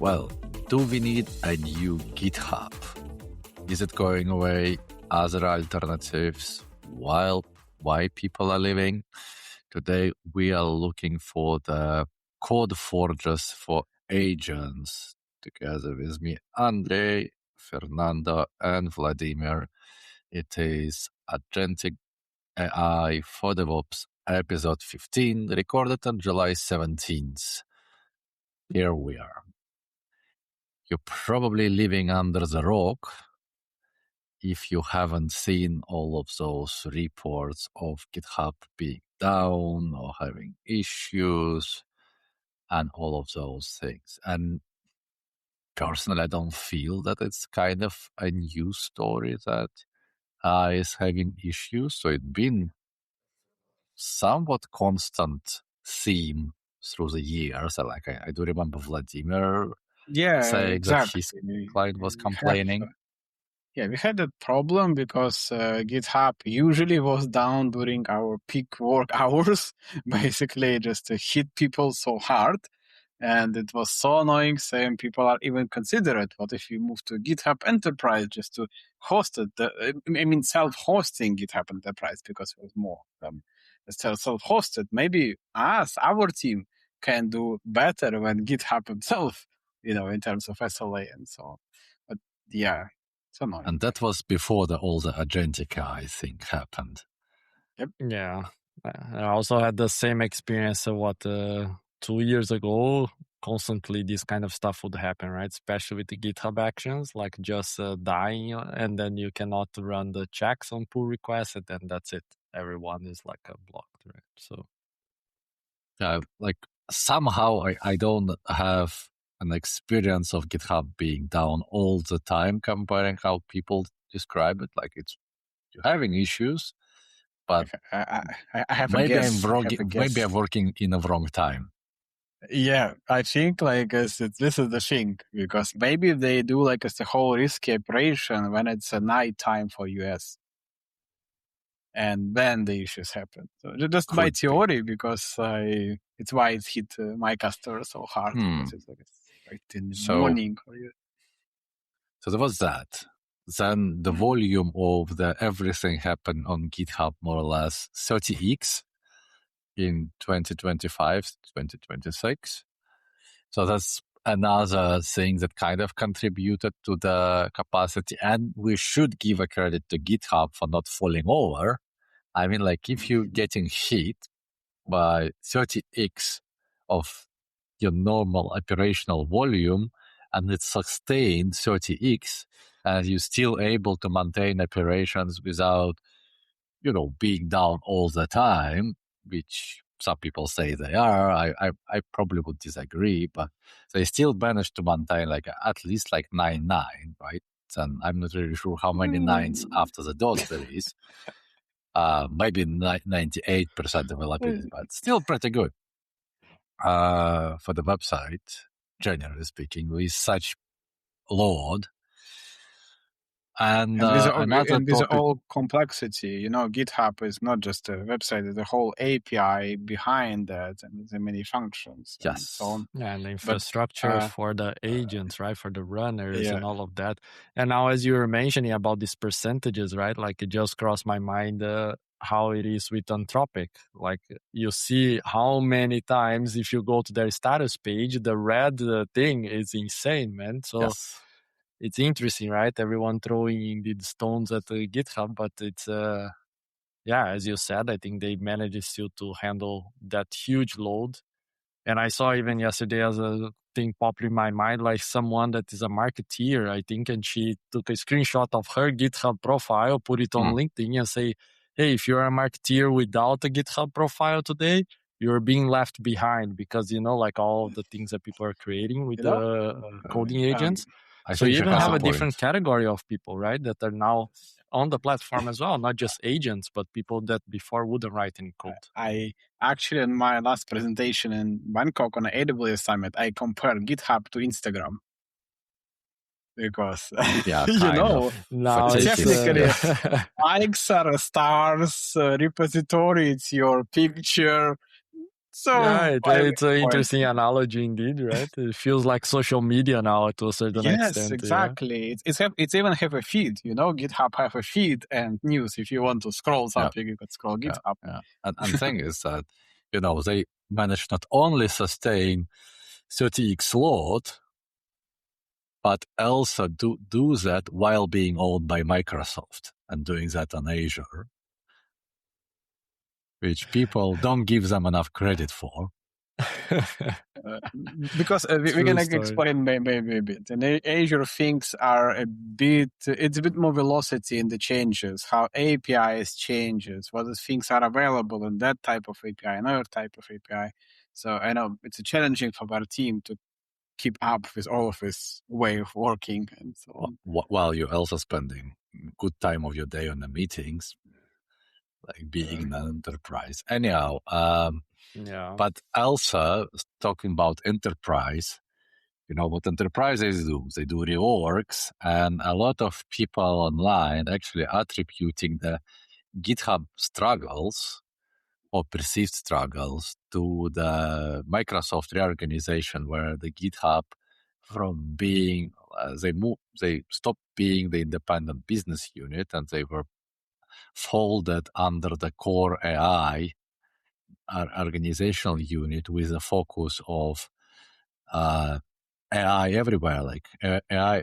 Well, do we need a new GitHub? Is it going away? Other alternatives? Why people are leaving? Today, we are looking for the code forges for agents. Together with me, Andrey, Fernando, and Vladimir. It is Agentic AI for DevOps, episode 15, recorded on July 17th. Here we are. You're probably living under the rock if you haven't seen all of those reports of GitHub being down or having issues and all of those things. And personally, I don't feel that it's kind of a new story that is having issues. So it's been somewhat constant theme through the years. Like I do remember Vladimir saying exactly. that his client was complaining. We had that problem because GitHub usually was down during our peak work hours. Basically, just hit people so hard. And it was so annoying. Some people are even considerate. What if you move to GitHub Enterprise just to host it? Self-hosting GitHub Enterprise because it was more self-hosted. Maybe our team, can do better when GitHub himself, in terms of SLA and so on. But yeah, it's annoying. And that was before all the agentic AI thing happened. Yep. Yeah. I also had the same experience 2 years ago. Constantly this kind of stuff would happen, right? Especially with the GitHub actions, like just dying, and then you cannot run the checks on pull requests, and then that's it. Everyone is blocked, right? So somehow I don't have an experience of GitHub being down all the time comparing how people describe it. Like you're having issues, but I have maybe a guess. Maybe I'm working in the wrong time. Yeah, I think this is the thing, because maybe they do a whole risky operation when it's a night time for US, and then the issues happen. So just by theory, because it's why it hit my customer so hard, because it's right in the morning for you. So there was that. Then the volume of the everything happened on GitHub more or less 30x in 2025, 2026. So that's another thing that kind of contributed to the capacity. And we should give a credit to GitHub for not falling over. I mean, if you're getting hit by 30x of your normal operational volume and it's sustained 30x, and you're still able to maintain operations without, being down all the time, which some people say they are. I probably would disagree, but they still managed to maintain at least 9.9, right? And I'm not really sure how many nines after the dot there is. Maybe 98% availability, but still pretty good for the website, generally speaking, with such load. And there's all complexity. GitHub is not just a website; it's a whole API behind that, and the many functions. Yes. And so on. Yeah, and the infrastructure for the agents, right, for the runners and all of that. And now, as you were mentioning about these percentages, right, it just crossed my mind how it is with Anthropic. You see how many times if you go to their status page, the red thing is insane, man. So. Yes. It's interesting, right? Everyone throwing the stones at GitHub, but it's, as you said, I think they managed still to handle that huge load. And I saw even yesterday as a thing popped in my mind, someone that is a marketeer, I think, and she took a screenshot of her GitHub profile, put it on LinkedIn and say, hey, if you're a marketeer without a GitHub profile today, you're being left behind because, all the things that people are creating with the coding agents. So you even have a different category of people, right, that are now on the platform as well, not just agents, but people that before wouldn't write any code. I actually, in my last presentation in Bangkok on the AWS Summit, I compared GitHub to Instagram. Because, now technically, likes are stars, repository, it's your picture. So yeah, it's an interesting analogy indeed, right? It feels like social media now to a certain yes, extent. exactly. It's even have a feed, GitHub have a feed and news. If you want to scroll something, you could scroll GitHub. Yeah. And thing is that, they managed not only sustain 30x load, but also do that while being owned by Microsoft and doing that on Azure, which people don't give them enough credit for. Because we're going to explain maybe a bit. And Azure things are it's a bit more velocity in the changes, how APIs changes, what things are available in that type of API, another type of API. So I know it's challenging for our team to keep up with all of this way of working and so on. While you're also spending good time of your day on the meetings, like being in an enterprise. Anyhow, but also talking about enterprise, what enterprises do? They do reorgs, and a lot of people online actually attributing the GitHub struggles or perceived struggles to the Microsoft reorganization, where the GitHub from being they stopped being the independent business unit and they were folded under the core AI organizational unit with a focus of AI everywhere, like AI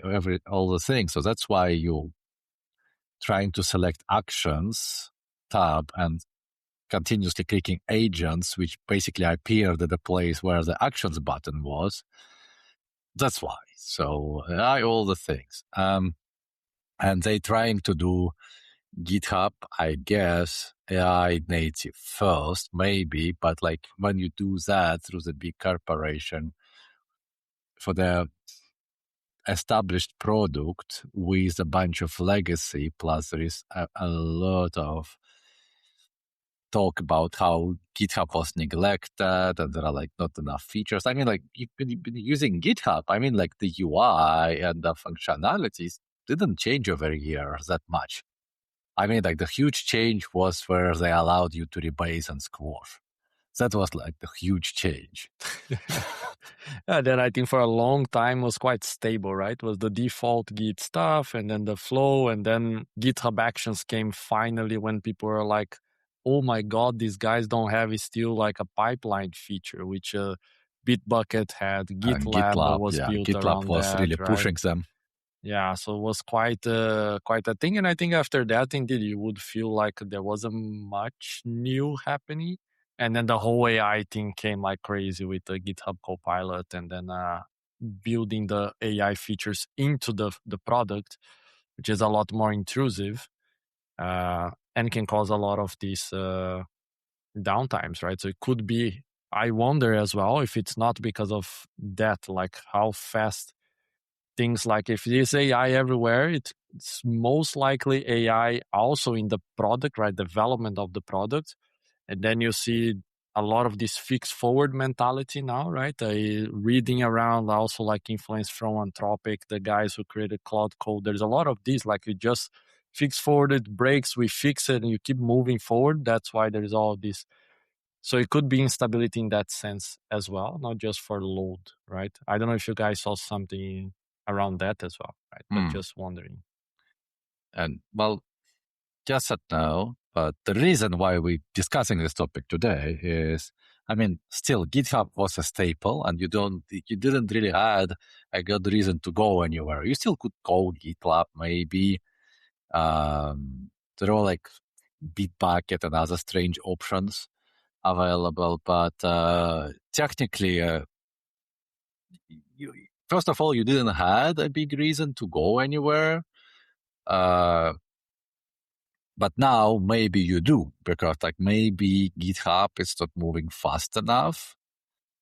all the things. So that's why you're trying to select actions tab and continuously clicking agents, which basically appeared at the place where the actions button was. That's why. So AI, all the things. And they trying to do GitHub, I guess, AI native first, maybe, but like when you do that through the big corporation for the established product with a bunch of legacy, plus there is a lot of talk about how GitHub was neglected and there are like not enough features. I mean, like you've been using GitHub. I mean, like the UI and the functionalities didn't change over years that much. I mean, like the huge change was where they allowed you to rebase and squash. That was like the huge change. And then I think for a long time was quite stable, right? Was the default Git stuff and then the flow, and then GitHub Actions came finally when people were like, oh my God, these guys don't have it still like a pipeline feature, which Bitbucket had. GitLab was built GitLab around was that, really right? pushing them. Yeah, so it was quite a thing. And I think after that, indeed, you would feel like there wasn't much new happening. And then the whole AI thing came like crazy with the GitHub Copilot and then building the AI features into the product, which is a lot more intrusive and can cause a lot of these downtimes, right? So it could be, I wonder as well if it's not because of that, like how fast things like if there's AI everywhere, it's most likely AI also in the product, right? Development of the product. And then you see a lot of this fix forward mentality now, right? Reading around also like influence from Anthropic, the guys who created Cloud Code. There's a lot of these, like you just fix forward, it breaks, we fix it and you keep moving forward. That's why there's all this. So it could be instability in that sense as well, not just for load, right? I don't know if you guys saw something around that as well, right? But just wondering. And well, yes and no, but the reason why we're discussing this topic today is, I mean, still GitHub was a staple and you didn't really had a good reason to go anywhere. You still could code GitLab maybe. There are like Bitbucket and other strange options available, but technically, first of all, you didn't have a big reason to go anywhere. But now maybe you do, because like maybe GitHub is not moving fast enough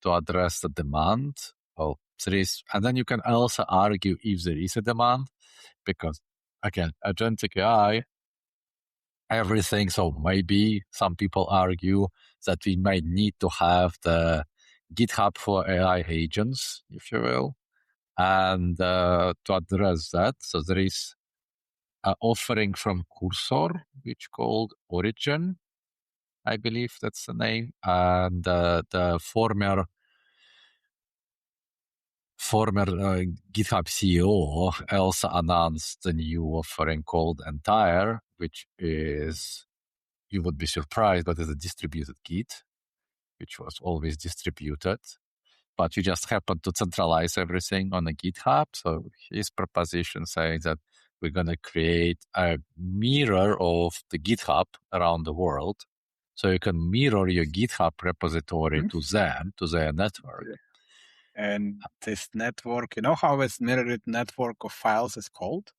to address the demand. Well, there is, and then you can also argue if there is a demand, because again, agentic AI, everything. So maybe some people argue that we might need to have the GitHub for AI agents, if you will, and to address that. So there is an offering from Cursor, which called Origin, I believe that's the name, and the former GitHub CEO also announced a new offering called Entire, which is, you would be surprised, but it's a distributed Git, which was always distributed. But you just happen to centralize everything on a GitHub. So his proposition saying that we're going to create a mirror of the GitHub around the world. So you can mirror your GitHub repository to them, to their network. And this network, you know how this mirrored network of files is called?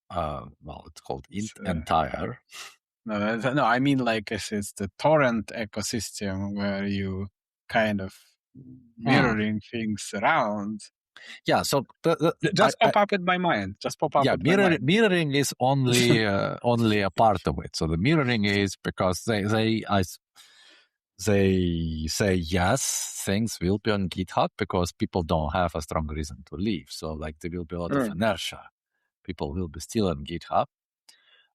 Well, it's called Entire. No, I mean like it's the torrent ecosystem where you kind of mirroring things around. Yeah, so just pop up in my mind. Just pop up. Yeah, mirroring is only only a part of it. So the mirroring is because they say yes, things will be on GitHub because people don't have a strong reason to leave. So like there will be a lot of inertia. People will be still on GitHub,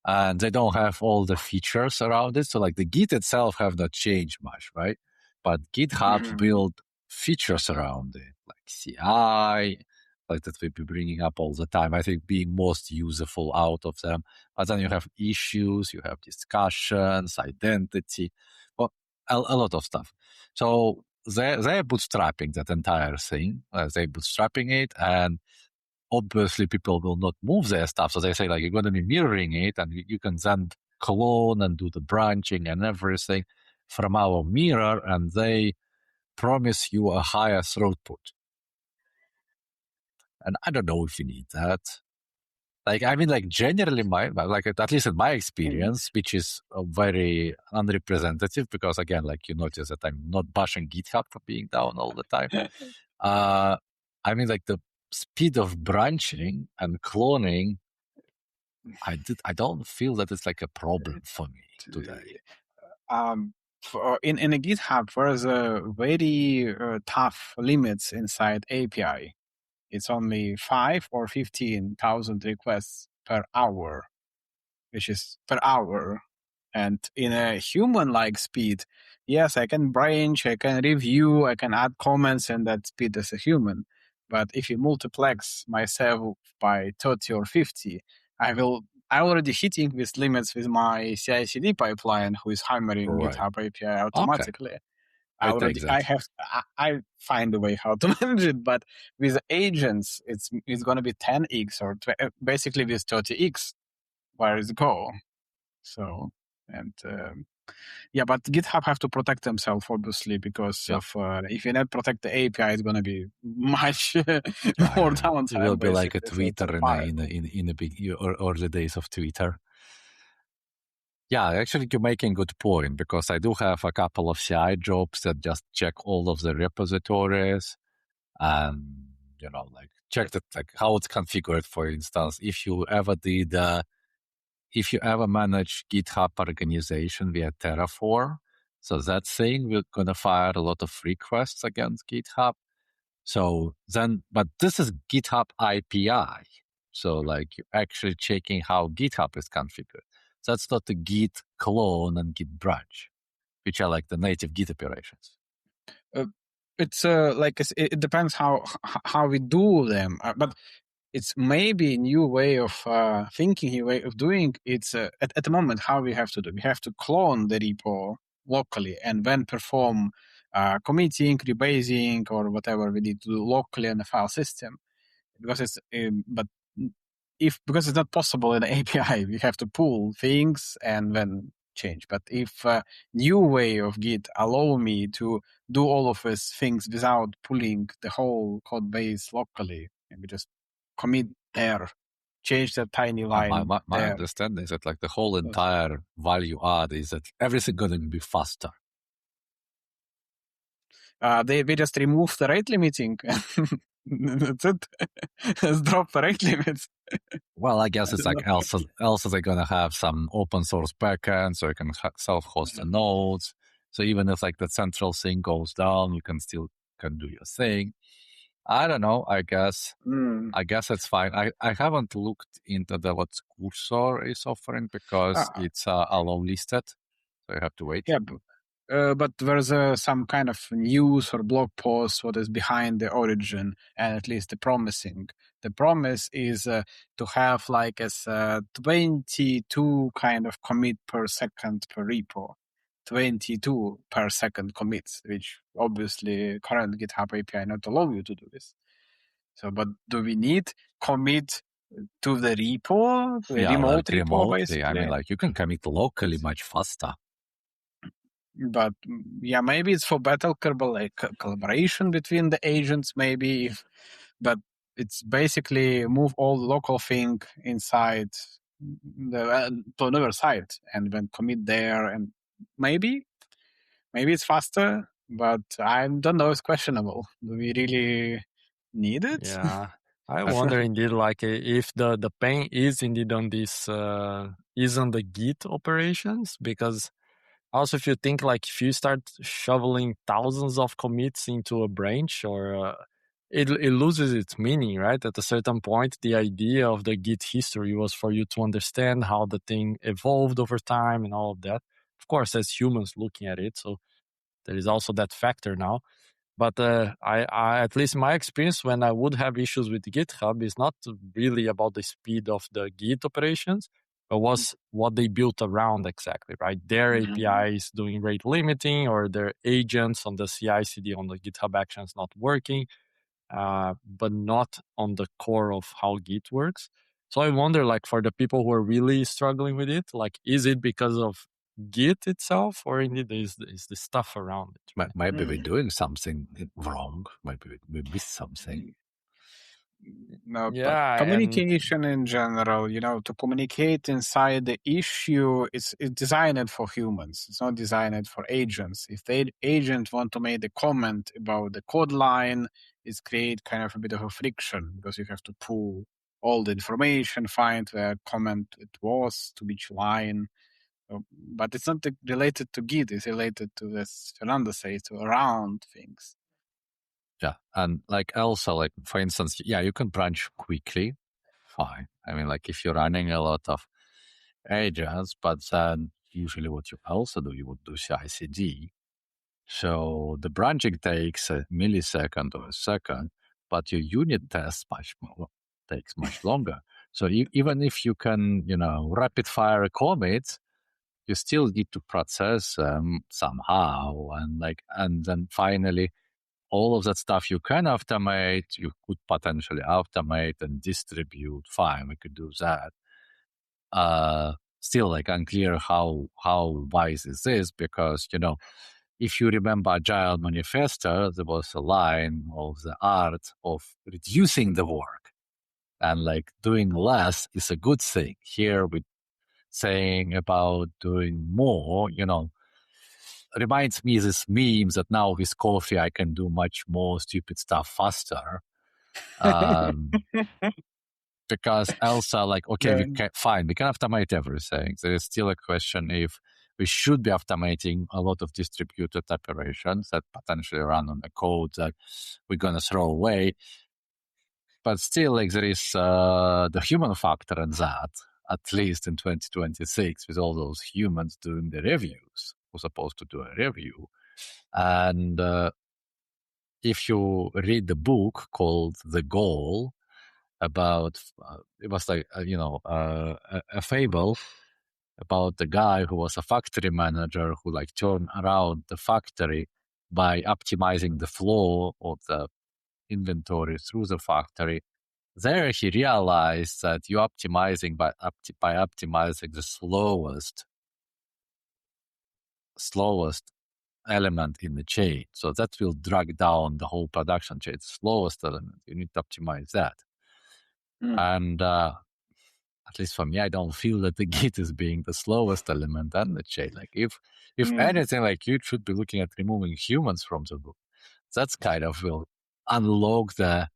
and they don't have all the features around it. So like the Git itself have not changed much, right? But GitHub built features around it, like CI, like that we'll be bringing up all the time. I think being most useful out of them. But then you have issues, you have discussions, identity, well, a lot of stuff. So they're bootstrapping that entire thing. They're bootstrapping it, and obviously people will not move their stuff. So they say like you're going to be mirroring it, and you can then clone and do the branching and everything from our mirror, and they promise you a higher throughput. And I don't know if you need that. Like, I mean, like generally like at least in my experience, which is very unrepresentative because again, like you notice that I'm not bashing GitHub for being down all the time. I mean, like the speed of branching and cloning, I don't feel that it's like a problem for me today. In a GitHub, there's a very tough limits inside API. It's only 5 or 15,000 requests per hour, which is per hour. And in a human-like speed, yes, I can branch, I can review, I can add comments in that speed as a human. But if you multiplex myself by 30 or 50, I'm already hitting these limits with my CI/CD pipeline, who is hammering GitHub API automatically. Okay. I find a way how to manage it, but with agents, it's going to be 10x or basically with 30x. Where is go? So but GitHub have to protect themselves obviously because of if you not protect the API, it's going to be much more downtime. It will be like a Twitter in the big early days of Twitter. Yeah, actually, you're making a good point because I do have a couple of CI jobs that just check all of the repositories and, like check that, like how it's configured, for instance. If you ever manage GitHub organization via Terraform, so that thing we're going to fire a lot of requests against GitHub. So then, but this is GitHub API. So like you're actually checking how GitHub is configured. That's not the Git clone and Git branch, which are like the native Git operations. It's it depends how we do them, but it's maybe a new way of thinking, new way of doing. It's at the moment how we have to do. We have to clone the repo locally and then perform committing, rebasing, or whatever we need to do locally on the file system. Because it's because it's not possible in the API, we have to pull things and then change. But if a new way of Git allow me to do all of these things without pulling the whole code base locally, and we just commit there, change that tiny line. My understanding is that like the whole entire value add is that everything going to be faster. They just remove the rate limiting. That's it. Just drop the rate limits. Well, I guess it's like also they're going to have some open source backend, so you can self-host the nodes. So even if like the central thing goes down, you can do your thing. I don't know. I guess it's fine. I haven't looked into what Cursor is offering because it's allow listed, so you have to wait. Yeah, but there's some kind of news or blog post what is behind the origin, and at least the promising. The promise is to have like as 22 kind of commit per second per repo. 22 per second commits, which obviously current GitHub API not allow you to do this. So, but do we need commit to the repo, the remote like repo, remotely. basically? I mean, like you can commit locally much faster. But yeah, maybe it's for better collaboration between the agents, maybe. But it's basically move all the local thing inside to another site and then commit there, and maybe it's faster. But I don't know. It's questionable. Do we really need it? Yeah, I wonder indeed, like if the pain is indeed on this is on the Git operations, because also if you think like if you start shoveling thousands of commits into a branch, or it loses its meaning, right? At a certain point, the idea of the Git history was for you to understand how the thing evolved over time and all of that. Of course, as humans looking at it, so there is also that factor now. But I at least my experience when I would have issues with GitHub is not really about the speed of the Git operations, but was what they built around exactly, right? Their APIs doing rate limiting, or their agents on the CI/CD on the GitHub Actions not working, but not on the core of how Git works. So I wonder, like, for the people who are really struggling with it, like, is it because of Git itself, or indeed is the stuff around it? Maybe we're doing something wrong. Maybe we missed something. No, Yeah, but communication in general, to communicate inside the issue, it's designed for humans. It's not designed for agents. If the agent want to make a comment about the code line, it's create kind of a bit of a friction, because you have to pull all the information, find where comment it was, to which line. But it's not related to Git. It's related to, as Fernando says, to around things. Yeah, and like also, like for instance, yeah, you can branch quickly, fine. I mean, like if you're running a lot of agents, but then usually what you also do, you would do CI/CD. So the branching takes a millisecond or a second, but your unit test takes much longer. So even if you can, rapid fire a commit, you still need to process them somehow, and then finally, all of that stuff you can automate, you could potentially automate and distribute. Fine, we could do that. Still, like, unclear how wise is this, because if you remember Agile Manifesto, there was a line of the art of reducing the work, and like doing less is a good thing. Here we're saying about doing more, reminds me this meme that now with coffee I can do much more stupid stuff faster. Because also, like, okay, we can automate everything. There is still a question if we should be automating a lot of distributed operations that potentially run on the code that we're going to throw away. But still, like, there is the human factor in that, at least in 2026, with all those humans doing the reviews, who are supposed to do a review. And if you read the book called The Goal, about it was like a fable about the guy who was a factory manager who like turned around the factory by optimizing the flow of the inventory through the factory. There he realized that you're optimizing by optimizing the slowest element in the chain. So that will drag down the whole production chain. The slowest element, you need to optimize that. And at least for me, I don't feel that the Git is being the slowest element on the chain. Like if anything, like you should be looking at removing humans from the book. That's kind of will unlock the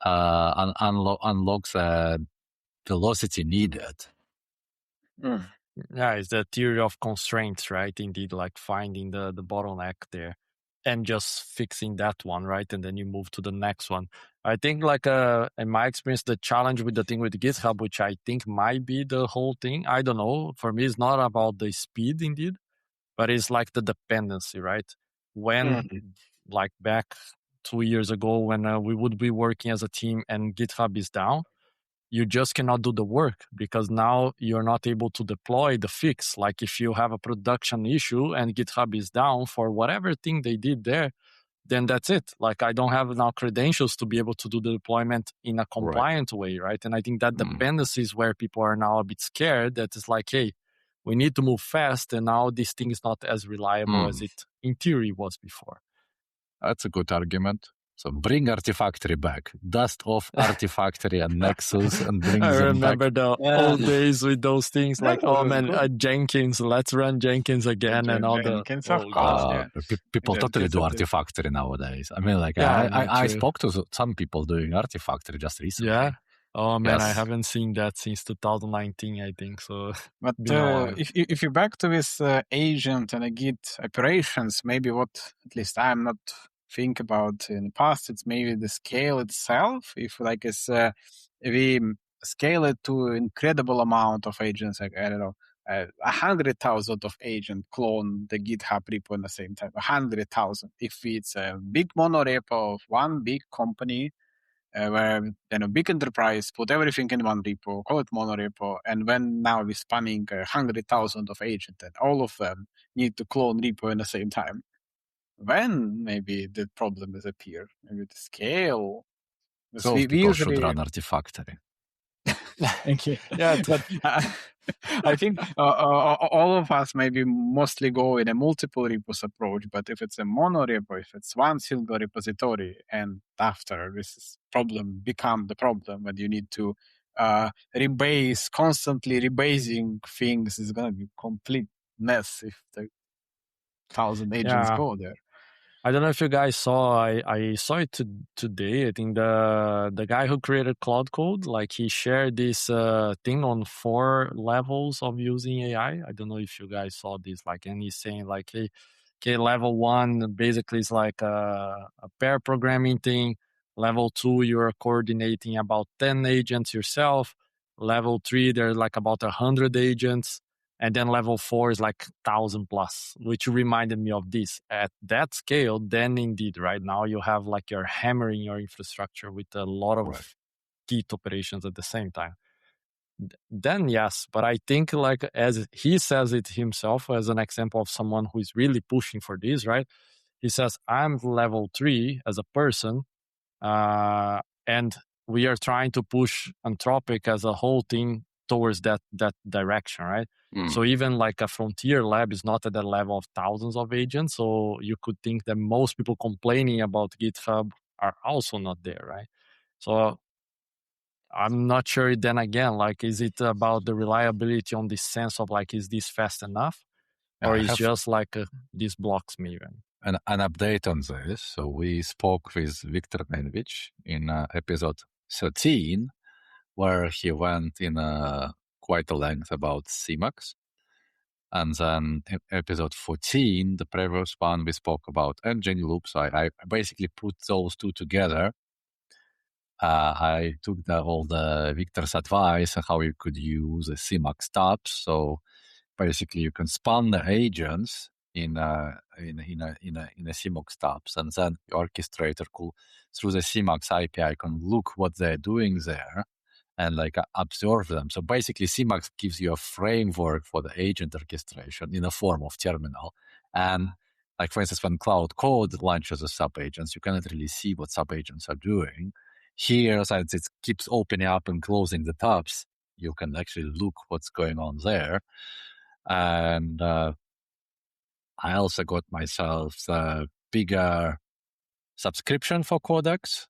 unlock the velocity needed. Yeah, it's the theory of constraints, right? Indeed, like finding the bottleneck there and just fixing that one, right? And then you move to the next one. I think, like, in my experience, the challenge with the thing with GitHub, which I think might be the whole thing, I don't know. For me, it's not about the speed, indeed. but it's like the dependency, right? When like back 2 years ago, when we would be working as a team and GitHub is down, you just cannot do the work because now you're not able to deploy the fix. Like if you have a production issue and GitHub is down for whatever thing they did there, then that's it. Like I don't have now credentials to be able to do the deployment in a compliant way, right? And I think that dependency is where people are now a bit scared. That it's like, hey, we need to move fast, and now this thing is not as reliable as it in theory was before. That's a good argument. So bring Artifactory back. Dust off Artifactory and Nexus and bring I them back. remember the old days with those things like, oh man, Jenkins, let's run Jenkins again and all Jenkins, the... of course, People totally do Artifactory nowadays. I mean, like, I spoke to some people doing Artifactory just recently. Yeah. Oh man, I haven't seen that since 2019, I think. So, but if you're back to this agent and Git operations, maybe what at least I'm not think about in the past, it's maybe the scale itself. If like it's we scale it to incredible amount of agents, like I don't know, 100,000 of agent clone the GitHub repo in the same time. 100,000. If it's a big monorepo of one big company. Where a big enterprise put everything in one repo, call it monorepo, and when now we're spanning 100,000 of agents, and all of them need to clone repo in the same time, when maybe the problem will appear, maybe the scale. So we usually should run Artifactory. Thank you. Yeah, but I think all of us maybe mostly go in a multiple repos approach, but if it's a monorepo, if it's one single repository, and after this problem become the problem, and you need to rebase, constantly rebasing things, is going to be complete mess if the 1,000 agents go there. I don't know if you guys saw, I saw it today. I think the guy who created Cloud Code, like he shared this thing on 4 levels of using AI. I don't know if you guys saw this, like, and he's saying like, hey, okay, level 1 basically is like a pair programming thing. Level 2, you're coordinating about 10 agents yourself. Level 3, there's like about 100 agents. And then level 4 is like 1,000 plus, which reminded me of this. At that scale, then indeed, right now you have like you're hammering your infrastructure with a lot of Git operations at the same time. Then yes, but I think like as he says it himself as an example of someone who is really pushing for this, right? He says, I'm level 3 as a person, and we are trying to push Anthropic as a whole thing towards that direction, right? So even like a frontier lab is not at the level of thousands of agents. So you could think that most people complaining about GitHub are also not there, right? So I'm not sure then again, like, is it about the reliability on the sense of like, is this fast enough? Or is just like this blocks me? An update on this. So we spoke with Viktor Menvich in episode 13, where he went in quite a length about CMAX. And then in episode 14, the previous one, we spoke about engine loops. I basically put those two together. I took all the Victor's advice on how you could use a CMAX stubs. So basically, you can span the agents in a CMAX stubs, and then the orchestrator could, through the CMAX API, can look what they're doing there and like observe them. So basically, CMAX gives you a framework for the agent orchestration in a form of terminal. And like, for instance, when Cloud Code launches the sub-agents, you cannot really see what sub-agents are doing. Here, since it keeps opening up and closing the tabs, you can actually look what's going on there. And I also got myself a bigger subscription for Codex.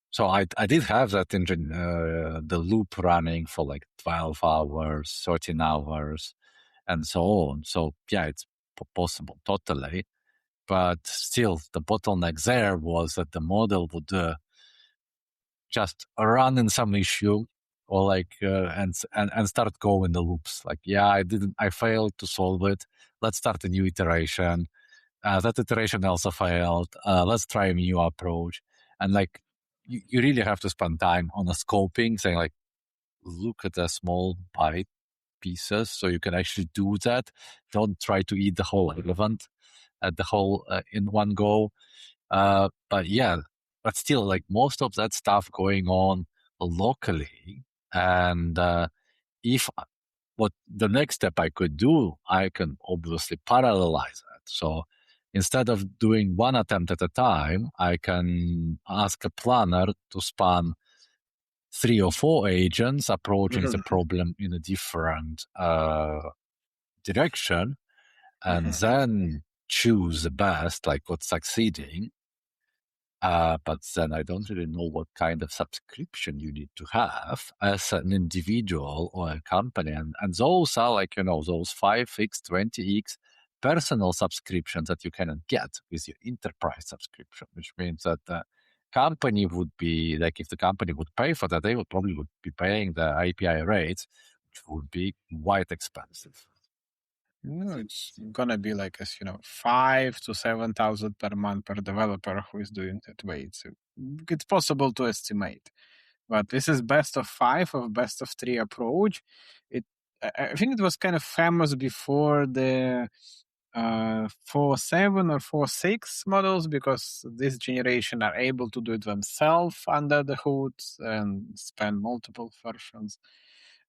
So I did have that engine, the loop running for like 12 hours, 13 hours, and so on. So yeah, it's possible, totally. But still, the bottleneck there was that the model would just run in some issue or like, and start going the loops. Like, yeah, I failed to solve it. Let's start a new iteration. That iteration also failed. Let's try a new approach. And like, you really have to spend time on a scoping, saying like, look at a small pieces so you can actually do that. Don't try to eat the whole elephant in one go. But still, like most of that stuff going on locally. And if what the next step I could do, I can obviously parallelize that. So instead of doing one attempt at a time, I can ask a planner to span 3 or 4 agents approaching the problem in a different direction, and then choose the best, like what's succeeding. But then I don't really know what kind of subscription you need to have as an individual or a company. And those are like, those 5x, 20x personal subscriptions that you cannot get with your enterprise subscription, which means that the company would be, like if the company would pay for that, they would probably be paying the API rates, which would be quite expensive. It's gonna be like 5,000 to 7,000 per month per developer who is doing that way. It's possible to estimate, but this is best of 5 or best of 3 approach. I think it was kind of famous before the 4.7 or 4.6 models, because this generation are able to do it themselves under the hood and spend multiple versions.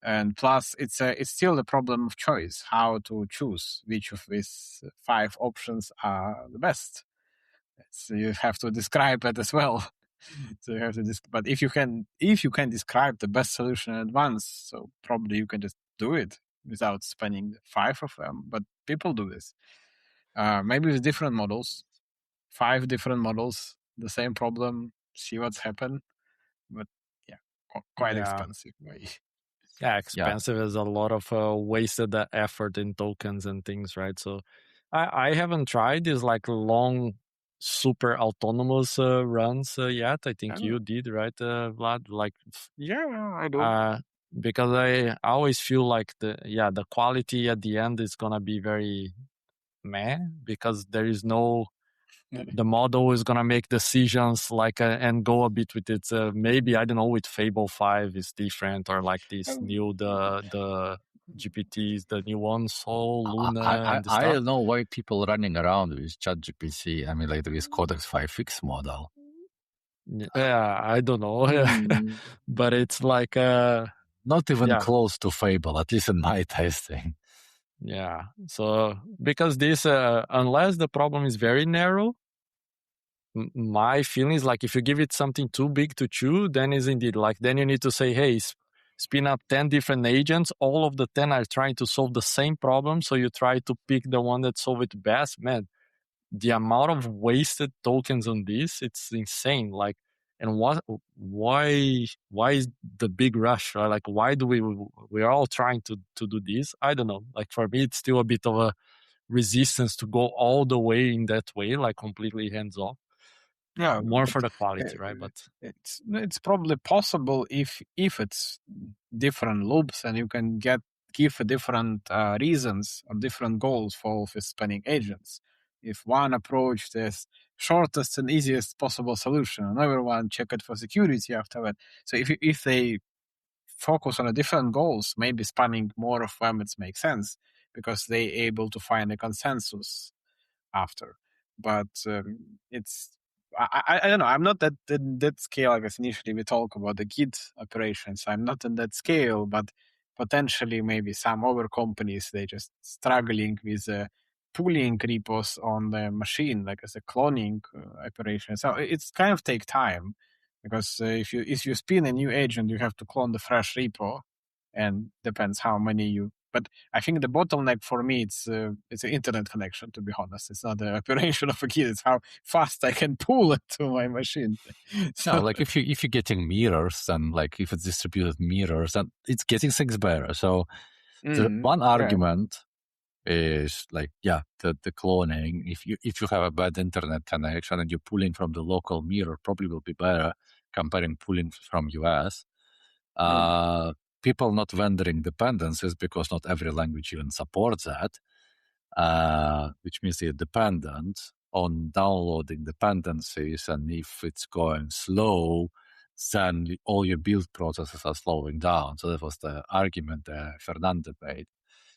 And plus, it's still a problem of choice, how to choose which of these 5 options are the best. So you have to describe it as well. So you have to but if you can describe the best solution in advance, so probably you can just do it without spending 5 of them. But people do this. Maybe with different models, 5 different models, the same problem, see what's happened. But quite expensive. Yeah, expensive is a lot of wasted effort in tokens and things, right? So I haven't tried these like long, super autonomous runs yet. I think you did, right, Vlad? Like, I do. Because I always feel like the quality at the end is gonna be very meh, because there is no. The model is gonna make decisions like and go a bit with it. Maybe I don't know, with Fable 5 is different, or like this new the GPTs, the new ones, Soul, Luna, and the stuff. I don't know why people running around with ChatGPT. I mean, like this Codex 5x model. Yeah, I don't know, but it's like not even close to Fable, at least in my testing. Yeah, so because this, unless the problem is very narrow, my feeling is like if you give it something too big to chew, then is indeed like, then you need to say, hey, spin up 10 different agents. All of the 10 are trying to solve the same problem. So you try to pick the one that solves it best. Man, the amount of wasted tokens on this, it's insane. Like, and why is the big rush, right? Like, why do we're all trying to do this? I don't know. Like, for me, it's still a bit of a resistance to go all the way in that way, like completely hands off. Yeah, more for the quality, right? But it's probably possible if it's different loops and you can give different reasons or different goals for spanning agents. If one approach is shortest and easiest possible solution, another one check it for security after that. So if they focus on a different goals, maybe spanning more of them, it makes sense because they able to find a consensus after. But I don't know. I'm not that scale. I guess initially we talk about the Git operations. I'm not in that scale, but potentially maybe some other companies, they just struggling with pulling repos on the machine, like as a cloning operation. So it's kind of take time because if you spin a new agent, you have to clone the fresh repo, and depends how many you. But I think the bottleneck for me, it's an internet connection, to be honest. It's not the operation of a Git. It's how fast I can pull it to my machine. So, like if you're getting mirrors, and like if it's distributed mirrors, and it's getting things better. So the one argument is like, the cloning. If you have a bad internet connection and you're pulling from the local mirror, probably will be better comparing pulling from US. People not vendoring dependencies because not every language even supports that, which means they're dependent on downloading dependencies, and if it's going slow, then all your build processes are slowing down. So that was the argument Fernando made.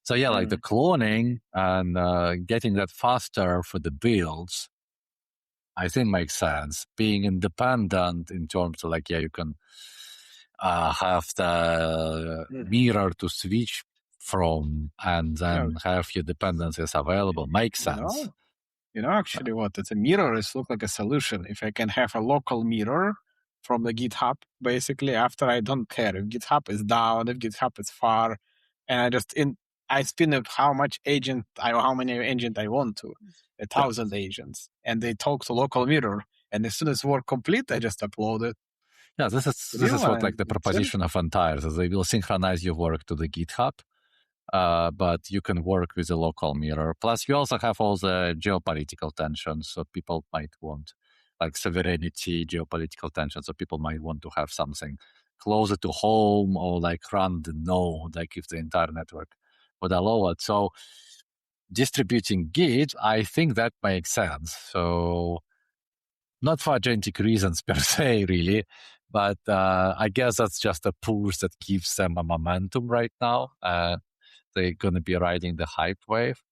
So yeah, like the cloning and getting that faster for the builds, I think makes sense. Being independent in terms of like, yeah, you can have the mirror to switch from and then have your dependencies available makes sense. Actually what? It's a mirror is look like a solution. If I can have a local mirror from the GitHub, basically after I don't care if GitHub is down, if GitHub is far, and I spin up how many agents I want to, 1,000 agents, and they talk to local mirror. And as soon as work complete, I just upload it. Yeah, this is what like the proposition of Entire. So they will synchronize your work to the GitHub, but you can work with a local mirror. Plus, you also have all the geopolitical tensions. So people might want like sovereignty, geopolitical tensions. So people might want to have something closer to home or like run the node, like if the entire network would allow it. So distributing Git, I think that makes sense. So not for agentic reasons per se, really, but I guess that's just a push that gives them a momentum right now. They're going to be riding the hype wave.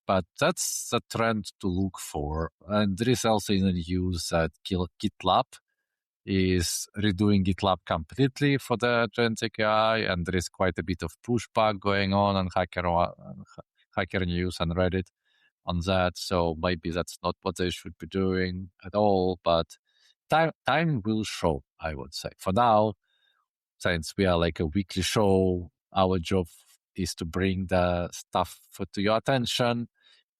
But that's a trend to look for. And there is also in the news that GitLab is redoing GitLab completely for the agentic AI, and there is quite a bit of pushback going on Hacker News and Reddit on that. So maybe that's not what they should be doing at all. But time will show, I would say. For now, since we are like a weekly show, our job is to bring the stuff to your attention,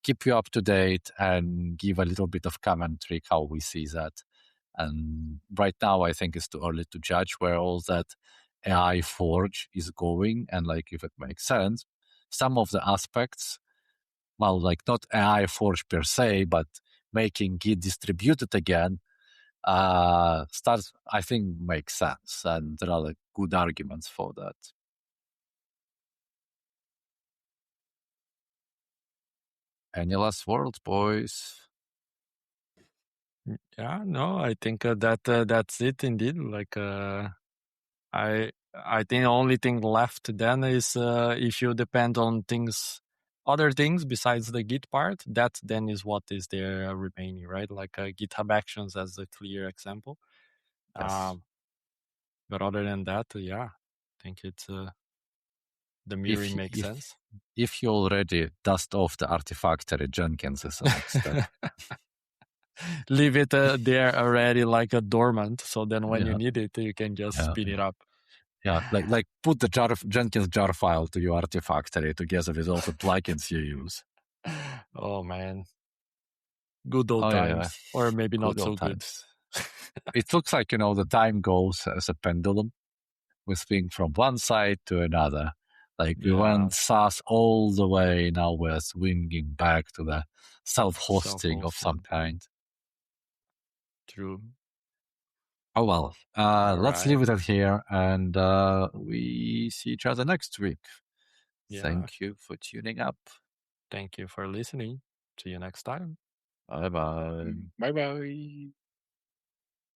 keep you up to date, and give a little bit of commentary how we see that. And right now, I think it's too early to judge where all that AI Forge is going and like if it makes sense. Some of the aspects, well, like not AI Forge per se, but making Git distributed again, starts, I think, makes sense. And there are like good arguments for that. Any last words, boys? Yeah, no, I think that's it indeed. Like, I think the only thing left then is if you depend on other things besides the Git part, that then is what is there remaining, right? Like GitHub Actions as a clear example. Yes. But other than that, yeah, I think it's the mirroring makes sense. If you already dust off the Artifactory, Jenkins is the next step. Leave it there already like a dormant, so then when you need it, you can just spin it up. Yeah, like put the Jenkins jar file to your Artifactory together with all the plugins you use. Oh man, good old times, or maybe not so good. It looks like the time goes as a pendulum. We swing from one side to another. Like we went SaaS all the way. Now we're swinging back to the self-hosting of some kind. True. Oh well, let's leave it at here, and we see each other next week. Yeah. Thank you for tuning up. Thank you for listening. See you next time. Bye-bye. Bye-bye.